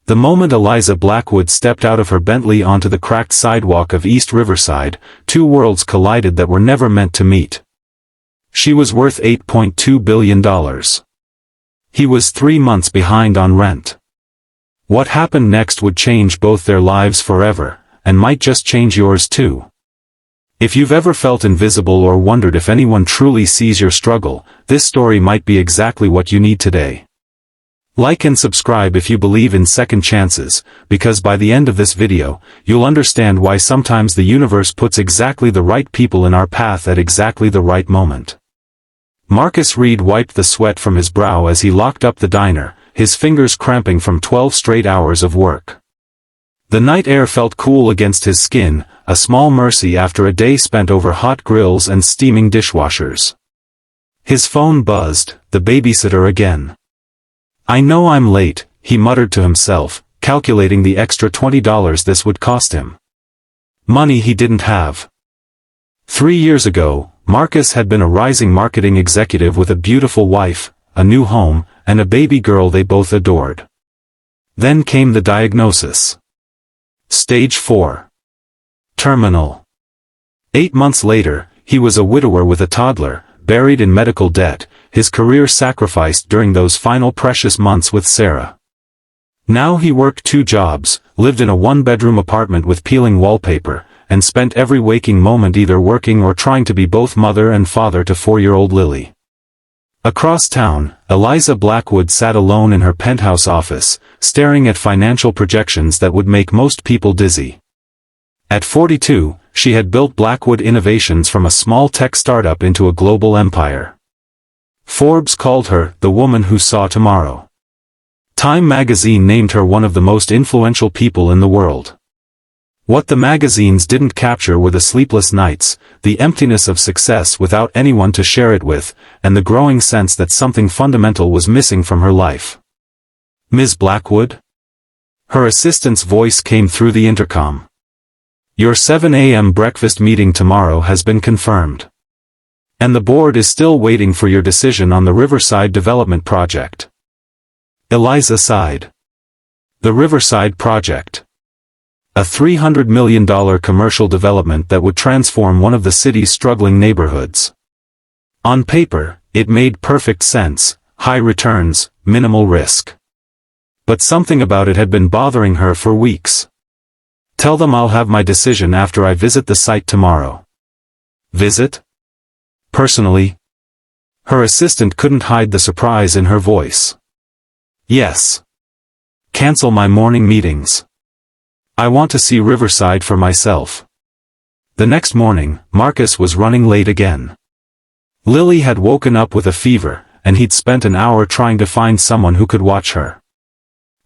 The moment Eliza Blackwood stepped out of her Bentley onto the cracked sidewalk of East Riverside, two worlds collided that were never meant to meet. She was worth $8.2 billion. He was 3 months behind on rent. What happened next would change both their lives forever, and might just change yours too. If you've ever felt invisible or wondered if anyone truly sees your struggle, this story might be exactly what you need today. Like and subscribe if you believe in second chances, because by the end of this video, you'll understand why sometimes the universe puts exactly the right people in our path at exactly the right moment. Marcus Reid wiped the sweat from his brow as he locked up the diner, his fingers cramping from 12 straight hours of work. The night air felt cool against his skin, a small mercy after a day spent over hot grills and steaming dishwashers. His phone buzzed, the babysitter again. "I know I'm late," he muttered to himself, calculating the extra $20 this would cost him. Money he didn't have. 3 years ago, Marcus had been a rising marketing executive with a beautiful wife, a new home, and a baby girl they both adored. Then came the diagnosis. Stage 4. Terminal. 8 months later, he was a widower with a toddler, buried in medical debt, his career sacrificed during those final precious months with Sarah. Now he worked 2 jobs, lived in a 1-bedroom apartment with peeling wallpaper, and spent every waking moment either working or trying to be both mother and father to 4-year-old Lily. Across town, Eliza Blackwood sat alone in her penthouse office, staring at financial projections that would make most people dizzy. At 42, she had built Blackwood Innovations from a small tech startup into a global empire. Forbes called her the woman who saw tomorrow. Time magazine named her one of the most influential people in the world. What the magazines didn't capture were the sleepless nights, the emptiness of success without anyone to share it with, and the growing sense that something fundamental was missing from her life. "Ms. Blackwood?" Her assistant's voice came through the intercom. "Your 7 a.m. breakfast meeting tomorrow has been confirmed. And the board is still waiting for your decision on the Riverside development project." Eliza sighed. The Riverside project. A $300 million commercial development that would transform one of the city's struggling neighborhoods. On paper, it made perfect sense, high returns, minimal risk. But something about it had been bothering her for weeks. "Tell them I'll have my decision after I visit the site tomorrow." Visit? Personally? Her assistant couldn't hide the surprise in her voice. "Yes. Cancel my morning meetings. I want to see Riverside for myself." The next morning, Marcus was running late again. Lily had woken up with a fever, and he'd spent an hour trying to find someone who could watch her.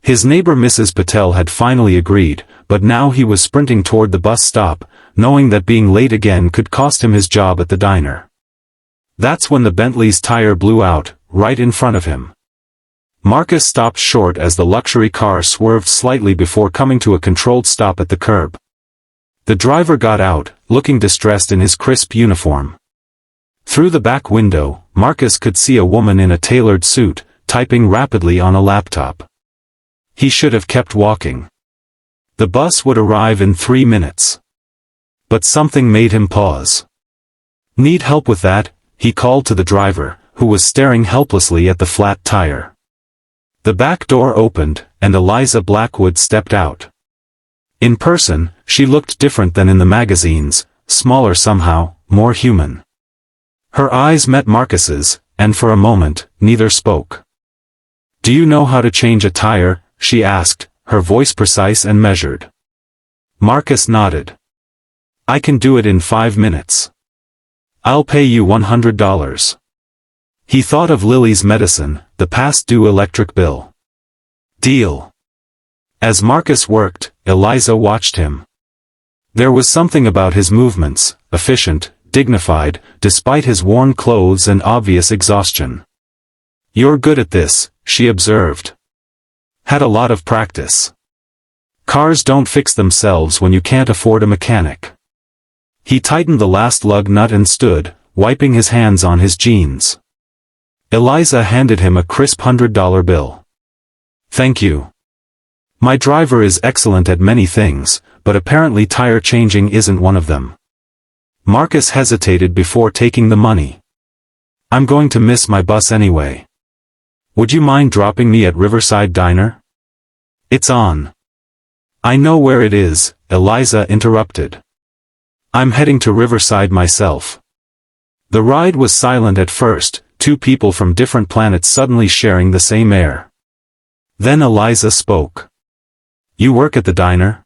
His neighbor Mrs. Patel had finally agreed, but now he was sprinting toward the bus stop, knowing that being late again could cost him his job at the diner. That's when the Bentley's tire blew out, right in front of him. Marcus stopped short as the luxury car swerved slightly before coming to a controlled stop at the curb. The driver got out, looking distressed in his crisp uniform. Through the back window, Marcus could see a woman in a tailored suit, typing rapidly on a laptop. He should have kept walking. The bus would arrive in 3 minutes. But something made him pause. "Need help with that?" he called to the driver, who was staring helplessly at the flat tire. The back door opened, and Eliza Blackwood stepped out. In person, she looked different than in the magazines, smaller somehow, more human. Her eyes met Marcus's, and for a moment, neither spoke. "Do you know how to change a tire?" she asked, her voice precise and measured. Marcus nodded. "I can do it in 5 minutes. I'll pay you $100. He thought of Lily's medicine, the past-due electric bill. Deal. As Marcus worked, Eliza watched him. There was something about his movements, efficient, dignified, despite his worn clothes and obvious exhaustion. "You're good at this," she observed. "Had a lot of practice. Cars don't fix themselves when you can't afford a mechanic." He tightened the last lug nut and stood, wiping his hands on his jeans. Eliza handed him a crisp $100 bill. "Thank you." My driver is excellent at many things, but apparently tire changing isn't one of them. Marcus hesitated before taking the money. I'm going to miss my bus anyway. Would you mind dropping me at Riverside Diner? It's on. I know where it is, Eliza interrupted. I'm heading to Riverside myself. The ride was silent at first, two people from different planets suddenly sharing the same air. Then Eliza spoke. You work at the diner?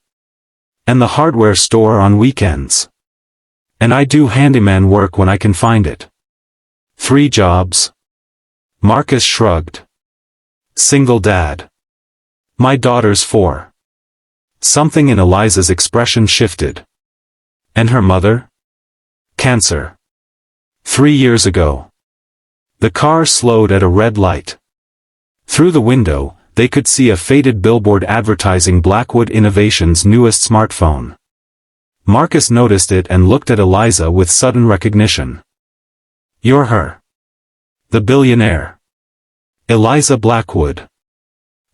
And the hardware store on weekends. And I do handyman work when I can find it. 3 jobs? Marcus shrugged. Single dad. My daughter's 4. Something in Eliza's expression shifted. And her mother? Cancer. 3 years ago. The car slowed at a red light. Through the window, they could see a faded billboard advertising Blackwood Innovations' newest smartphone. Marcus noticed it and looked at Eliza with sudden recognition. You're her. The billionaire. Eliza Blackwood.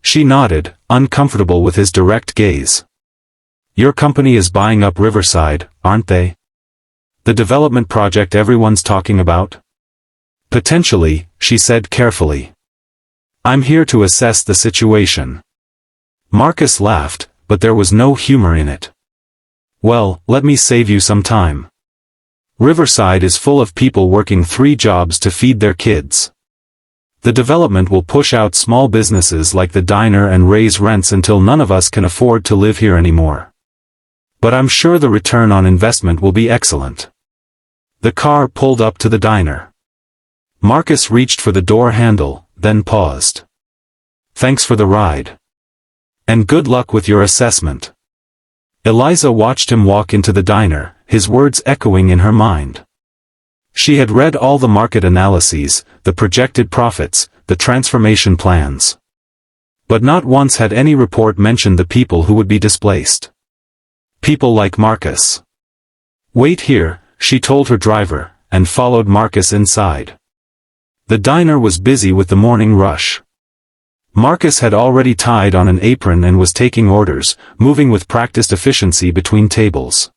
She nodded, uncomfortable with his direct gaze. Your company is buying up Riverside, aren't they? The development project everyone's talking about? Potentially, she said carefully. I'm here to assess the situation. Marcus laughed, but there was no humor in it. Well, let me save you some time. Riverside is full of people working 3 jobs to feed their kids. The development will push out small businesses like the diner and raise rents until none of us can afford to live here anymore. But I'm sure the return on investment will be excellent. The car pulled up to the diner. Marcus reached for the door handle, then paused. Thanks for the ride. And good luck with your assessment. Eliza watched him walk into the diner, his words echoing in her mind. She had read all the market analyses, the projected profits, the transformation plans. But not once had any report mentioned the people who would be displaced. People like Marcus. Wait here, she told her driver, and followed Marcus inside. The diner was busy with the morning rush. Marcus had already tied on an apron and was taking orders, moving with practiced efficiency between tables.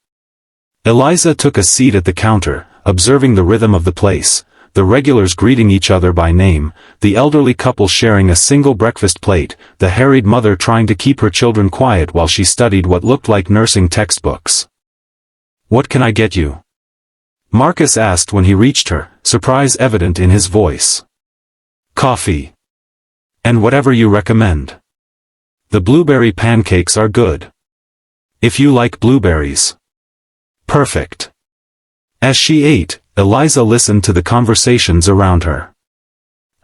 Eliza took a seat at the counter, observing the rhythm of the place, the regulars greeting each other by name, the elderly couple sharing a single breakfast plate, the harried mother trying to keep her children quiet while she studied what looked like nursing textbooks. What can I get you? Marcus asked when he reached her, surprise evident in his voice. Coffee. And whatever you recommend. The blueberry pancakes are good. If you like blueberries. Perfect. As she ate, Eliza listened to the conversations around her.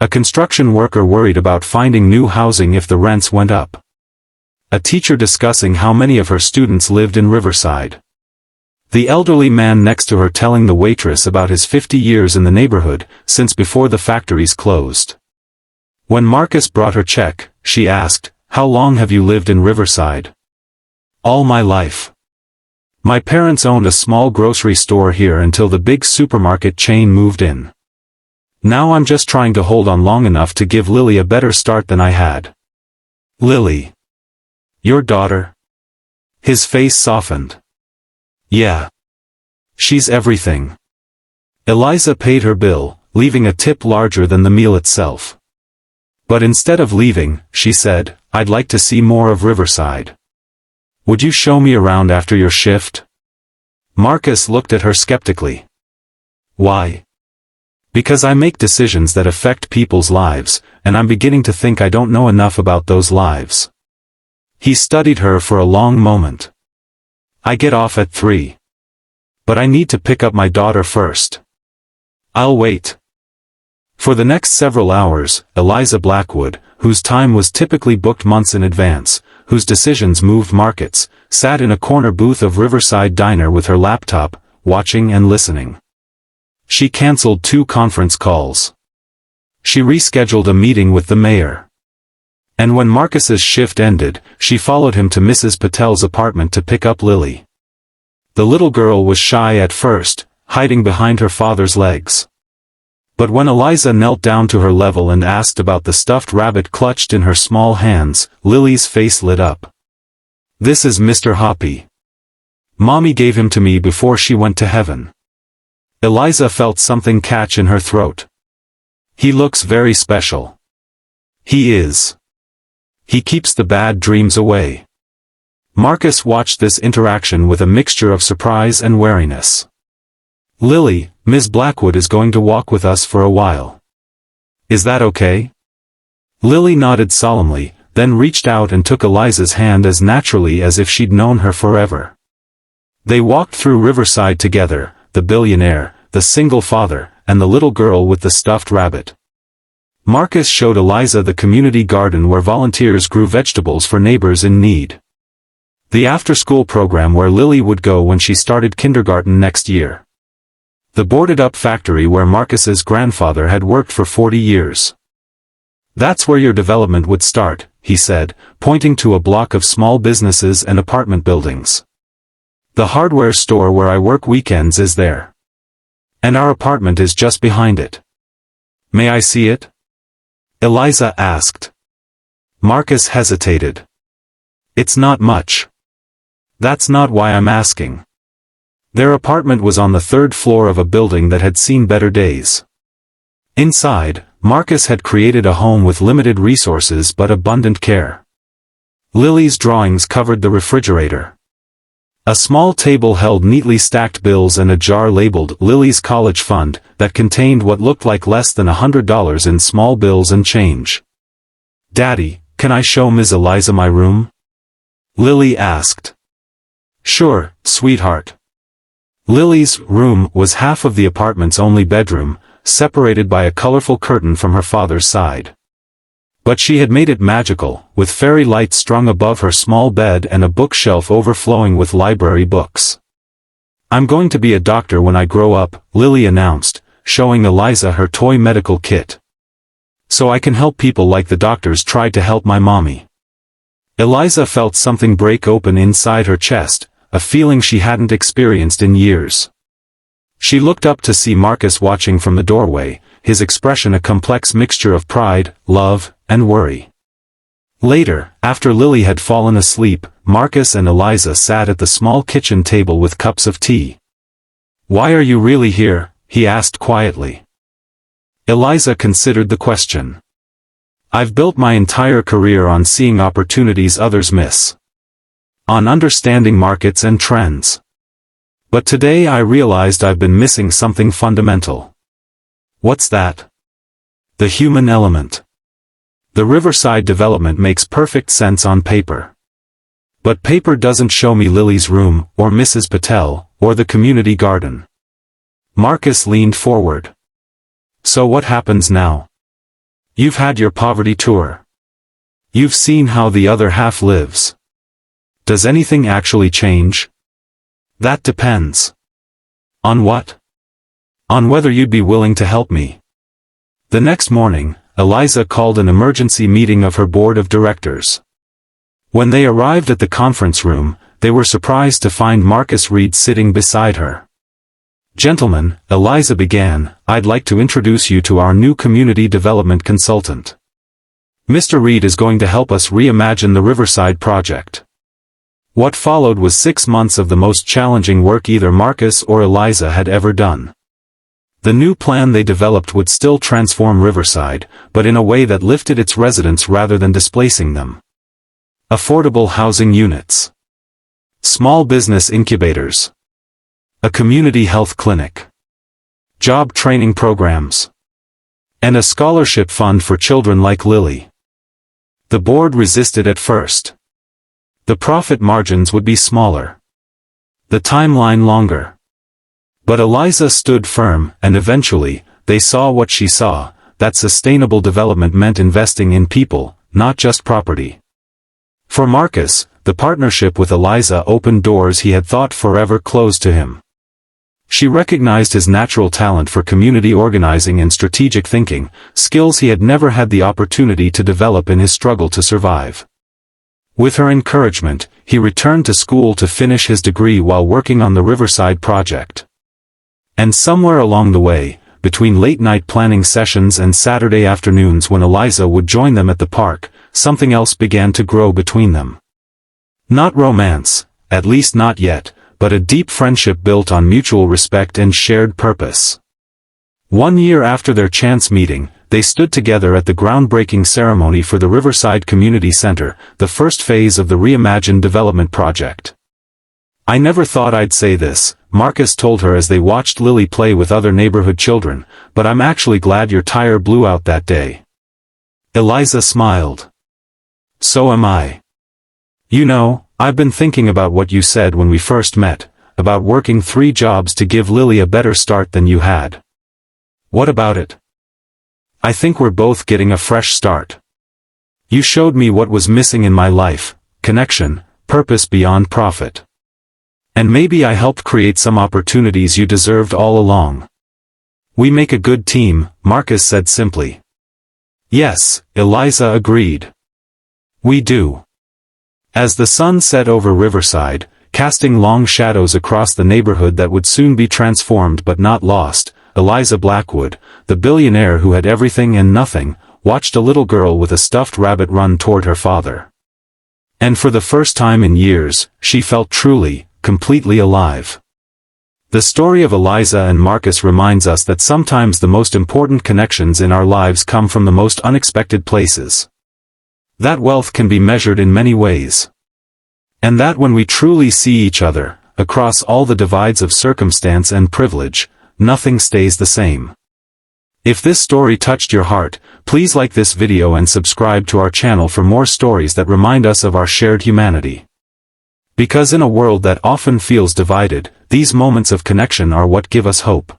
A construction worker worried about finding new housing if the rents went up. A teacher discussing how many of her students lived in Riverside. The elderly man next to her telling the waitress about his 50 years in the neighborhood, since before the factories closed. When Marcus brought her check, she asked, How long have you lived in Riverside? All my life. My parents owned a small grocery store here until the big supermarket chain moved in. Now I'm just trying to hold on long enough to give Lily a better start than I had. Lily. Your daughter? His face softened. Yeah. She's everything. Eliza paid her bill, leaving a tip larger than the meal itself. But instead of leaving, she said, I'd like to see more of Riverside. Would you show me around after your shift? Marcus looked at her skeptically. Why? Because I make decisions that affect people's lives, and I'm beginning to think I don't know enough about those lives. He studied her for a long moment. I get off at 3. But I need to pick up my daughter first. I'll wait. For the next several hours, Eliza Blackwood, whose time was typically booked months in advance, whose decisions moved markets, sat in a corner booth of Riverside Diner with her laptop, watching and listening. She canceled 2 conference calls. She rescheduled a meeting with the mayor. And when Marcus's shift ended, she followed him to Mrs. Patel's apartment to pick up Lily. The little girl was shy at first, hiding behind her father's legs. But when Eliza knelt down to her level and asked about the stuffed rabbit clutched in her small hands, Lily's face lit up. "This is Mr. Hoppy. Mommy gave him to me before she went to heaven." Eliza felt something catch in her throat. "He looks very special." "He is. He keeps the bad dreams away." Marcus watched this interaction with a mixture of surprise and wariness. "Lily, Ms. Blackwood is going to walk with us for a while. Is that okay?" Lily nodded solemnly, then reached out and took Eliza's hand as naturally as if she'd known her forever. They walked through Riverside together, the billionaire, the single father, and the little girl with the stuffed rabbit. Marcus showed Eliza the community garden where volunteers grew vegetables for neighbors in need. The after-school program where Lily would go when she started kindergarten next year. The boarded-up factory where Marcus's grandfather had worked for 40 years. "That's where your development would start," he said, pointing to a block of small businesses and apartment buildings. "The hardware store where I work weekends is there. And our apartment is just behind it." "May I see it?" Eliza asked. Marcus hesitated. "It's not much." "That's not why I'm asking." Their apartment was on the third floor of a building that had seen better days. Inside, Marcus had created a home with limited resources but abundant care. Lily's drawings covered the refrigerator. A small table held neatly stacked bills and a jar labeled Lily's College Fund that contained what looked like less than $100 in small bills and change. "Daddy, can I show Ms. Eliza my room?" Lily asked. "Sure, sweetheart." Lily's room was half of the apartment's only bedroom, separated by a colorful curtain from her father's side. But she had made it magical, with fairy lights strung above her small bed and a bookshelf overflowing with library books. "I'm going to be a doctor when I grow up," Lily announced, showing Eliza her toy medical kit. "So I can help people like the doctors tried to help my mommy." Eliza felt something break open inside her chest, a feeling she hadn't experienced in years. She looked up to see Marcus watching from the doorway, his expression a complex mixture of pride, love, and worry. Later, after Lily had fallen asleep, Marcus and Eliza sat at the small kitchen table with cups of tea. "Why are you really here?" he asked quietly. Eliza considered the question. "I've built my entire career on seeing opportunities others miss. On understanding markets and trends. But today I realized I've been missing something fundamental." "What's that?" "The human element. The Riverside development makes perfect sense on paper. But paper doesn't show me Lily's room, or Mrs. Patel, or the community garden." Marcus leaned forward. "So what happens now? You've had your poverty tour. You've seen how the other half lives. Does anything actually change?" "That depends." "On what?" "On whether you'd be willing to help me." The next morning, Eliza called an emergency meeting of her board of directors. When they arrived at the conference room, they were surprised to find Marcus Reid sitting beside her. "Gentlemen," Eliza began, "I'd like to introduce you to our new community development consultant. Mr. Reid is going to help us reimagine the Riverside project." What followed was 6 months of the most challenging work either Marcus or Eliza had ever done. The new plan they developed would still transform Riverside, but in a way that lifted its residents rather than displacing them. Affordable housing units. Small business incubators. A community health clinic. Job training programs. And a scholarship fund for children like Lily. The board resisted at first. The profit margins would be smaller. The timeline longer. But Eliza stood firm, and eventually, they saw what she saw, that sustainable development meant investing in people, not just property. For Marcus, the partnership with Eliza opened doors he had thought forever closed to him. She recognized his natural talent for community organizing and strategic thinking, skills he had never had the opportunity to develop in his struggle to survive. With her encouragement, he returned to school to finish his degree while working on the Riverside project. And somewhere along the way, between late-night planning sessions and Saturday afternoons when Eliza would join them at the park, something else began to grow between them. Not romance, at least not yet, but a deep friendship built on mutual respect and shared purpose. 1 year after their chance meeting, they stood together at the groundbreaking ceremony for the Riverside Community Center, the first phase of the reimagined development project. "I never thought I'd say this," Marcus told her as they watched Lily play with other neighborhood children, "but I'm actually glad your tire blew out that day." Eliza smiled. "So am I. You know, I've been thinking about what you said when we first met, about working 3 jobs to give Lily a better start than you had. What about it? I think we're both getting a fresh start. You showed me what was missing in my life: connection, purpose beyond profit. And maybe I helped create some opportunities you deserved all along. We make a good team," Marcus said simply. "Yes," Eliza agreed. "We do." As the sun set over Riverside, casting long shadows across the neighborhood that would soon be transformed but not lost, Eliza Blackwood, the billionaire who had everything and nothing, watched a little girl with a stuffed rabbit run toward her father. And for the first time in years, she felt truly, completely alive. The story of Eliza and Marcus reminds us that sometimes the most important connections in our lives come from the most unexpected places. That wealth can be measured in many ways. And that when we truly see each other, across all the divides of circumstance and privilege, nothing stays the same. If this story touched your heart, please like this video and subscribe to our channel for more stories that remind us of our shared humanity. Because in a world that often feels divided, these moments of connection are what give us hope.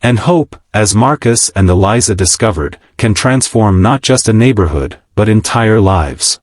And hope, as Marcus and Eliza discovered, can transform not just a neighborhood, but entire lives.